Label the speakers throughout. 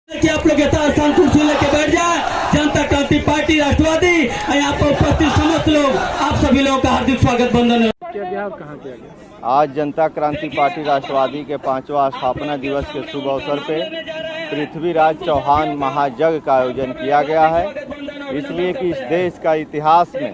Speaker 1: कि आप लोग यथास्थान कुर्सी लेके बैठ जाए। जनता क्रांति पार्टी राष्ट्रवादी यहाँ पर उपस्थित समस्त लोग, आप सभी लोगों का हार्दिक स्वागत बंधन है।
Speaker 2: किया गया और कहाँ किया गया?
Speaker 3: आज जनता क्रांति पार्टी राष्ट्रवादी के 5वां स्थापना दिवस के शुभ अवसर पे पृथ्वीराज चौहान महायज्ञ का आयोजन किया गया है। इसलिए कि इस देश का इतिहास में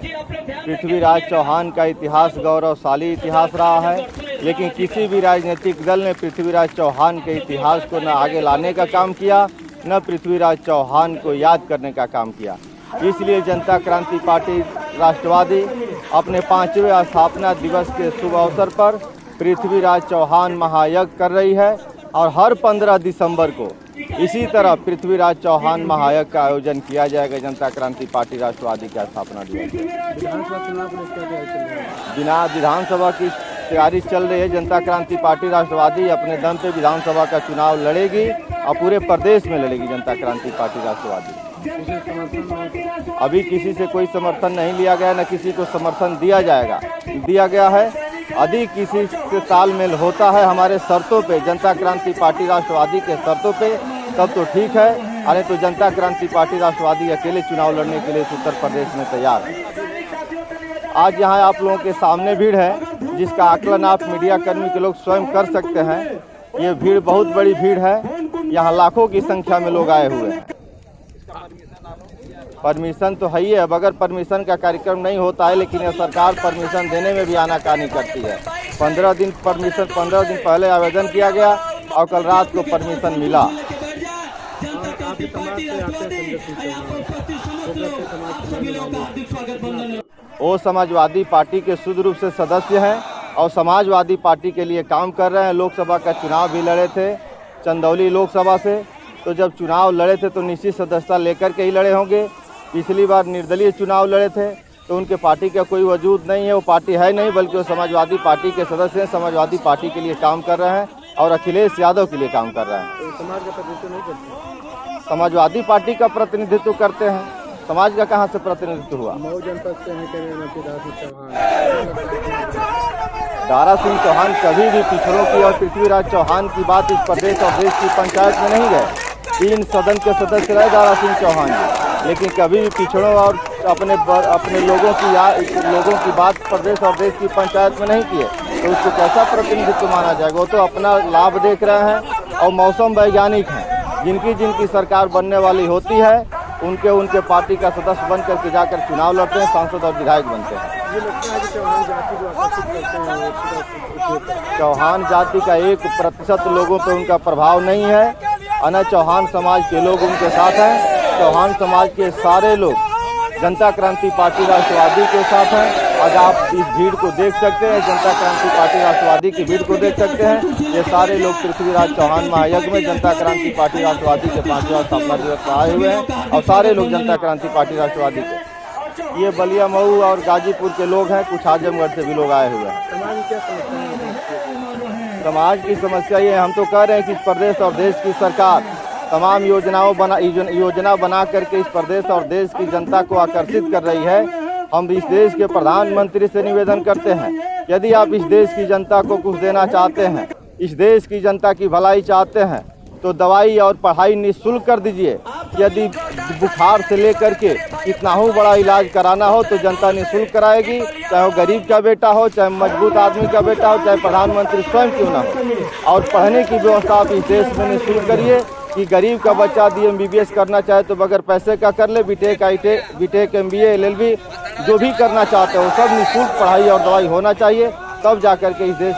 Speaker 3: पृथ्वीराज चौहान का इतिहास गौरवशाली इतिहास रहा है, लेकिन किसी भी राजनीतिक दल ने पृथ्वीराज चौहान के इतिहास को न आगे लाने का काम किया, न पृथ्वीराज चौहान को याद करने का काम किया। इसलिए जनता क्रांति पार्टी राष्ट्रवादी अपने 5वें स्थापना दिवस के शुभ अवसर पर पृथ्वीराज चौहान महायज्ञ कर रही है और हर 15 दिसंबर को इसी तरह पृथ्वीराज चौहान महायज्ञ का आयोजन किया जाएगा। जनता क्रांति पार्टी राष्ट्रवादी का स्थापना दिवस
Speaker 2: विधानसभा चुनाव में क्या तैयारी चल रही है?
Speaker 3: विधानसभा की तैयारी चल रही है। जनता क्रांति पार्टी राष्ट्रवादी अपने दम पे विधानसभा का चुनाव लड़ेगी और पूरे प्रदेश में लड़ेगी। जनता क्रांति पार्टी राष्ट्रवादी अभी किसी से कोई समर्थन नहीं लिया गया, न किसी को समर्थन दिया गया है। यदि किसी से तालमेल होता है हमारे शर्तों पे, जनता क्रांति पार्टी राष्ट्रवादी के शर्तों पे, तब तो ठीक है, अरे तो जनता क्रांति पार्टी राष्ट्रवादी अकेले चुनाव लड़ने के लिए उत्तर प्रदेश में तैयार है। आज यहाँ आप लोगों के सामने भीड़ है, जिसका आकलन आप मीडिया कर्मी के लोग स्वयं कर सकते हैं। ये भीड़ बहुत बड़ी भीड़ है, यहाँ लाखों की संख्या में लोग आए हुए हैं। परमिशन तो है ही है, बगैर परमिशन का कार्यक्रम नहीं होता है, लेकिन यह सरकार परमिशन देने में भी आनाकानी करती है। 15 दिन पहले आवेदन किया गया और कल रात को परमिशन मिला। वो समाजवादी पार्टी के शुद्ध रूप से सदस्य हैं और समाजवादी पार्टी के लिए काम कर रहे हैं। लोकसभा का चुनाव भी लड़े थे चंदौली लोकसभा से, तो जब चुनाव लड़े थे तो निश्चित सदस्यता लेकर के ही लड़े होंगे। पिछली बार निर्दलीय चुनाव लड़े थे तो उनके पार्टी का कोई वजूद नहीं है, वो पार्टी है नहीं, बल्कि वो समाजवादी पार्टी के सदस्य हैं। समाजवादी पार्टी के लिए काम कर रहे हैं और अखिलेश यादव के लिए काम कर रहे हैं।
Speaker 2: समाज का प्रतिनिधित्व नहीं करते?
Speaker 3: समाजवादी पार्टी का प्रतिनिधित्व करते हैं। समाज का कहाँ से प्रतिनिधित्व हुआ?
Speaker 2: मऊ जनपद से
Speaker 3: दारा सिंह चौहान कभी भी पिछड़ों की और पृथ्वीराज चौहान की बात इस प्रदेश और देश की पंचायत में नहीं गए। 3 सदन के सदस्य रहे दारा सिंह चौहान जी, लेकिन कभी भी पिछड़ों और अपने लोगों की बात प्रदेश और देश की पंचायत में नहीं किए, तो उसको कैसा प्रतिनिधित्व माना जाएगा? वो तो अपना लाभ देख रहे हैं और मौसम वैज्ञानिक हैं। जिनकी सरकार बनने वाली होती है उनके पार्टी का सदस्य बन करके जाकर चुनाव लड़ते हैं, सांसद और विधायक बनते हैं।
Speaker 2: ये लगता है कि चौहान जाति को आकर्षित करते हैं।
Speaker 3: चौहान जाति का 1% लोगों पे उनका प्रभाव नहीं है। अना चौहान समाज के लोग उनके साथ हैं। चौहान समाज के सारे लोग जनता क्रांति पार्टी राष्ट्रवादी के साथ हैं। आज आप इस भीड़ को देख सकते हैं, जनता क्रांति पार्टी राष्ट्रवादी की भीड़ को देख सकते हैं। ये सारे लोग पृथ्वीराज चौहान महायज्ञ में जनता क्रांति पार्टी राष्ट्रवादी के 5वां स्थापना दिवस पर आए हुए हैं और सारे लोग जनता क्रांति पार्टी राष्ट्रवादी के। ये बलिया, मऊ और गाजीपुर के लोग हैं, कुछ आजमगढ़ से भी लोग आए हुए हैं।
Speaker 2: समाज की क्या समस्या है?
Speaker 3: समाज की समस्या ये हम तो कह रहे हैं कि इस प्रदेश और देश की सरकार तमाम योजना बना करके इस प्रदेश और देश की जनता को आकर्षित कर रही है। हम इस देश के प्रधानमंत्री से निवेदन करते हैं, यदि आप इस देश की जनता को कुछ देना चाहते हैं, इस देश की जनता की भलाई चाहते हैं, तो दवाई और पढ़ाई निःशुल्क कर दीजिए। यदि बुखार से लेकर के कितना हो बड़ा इलाज कराना हो तो जनता निःशुल्क कराएगी, चाहे वो गरीब का बेटा हो, चाहे मजबूत आदमी का बेटा हो, चाहे प्रधानमंत्री स्वयं क्यों ना हो। और पढ़ने की व्यवस्था आप इस देश में निःशुल्क करिए कि गरीब का बच्चा MBBS करना चाहे तो बगैर पैसे का कर ले, बीटेक MBA LLB जो भी करना चाहते हो सब निःशुल्क पढ़ाई और दवाई होना चाहिए, तब जाकर के इस देश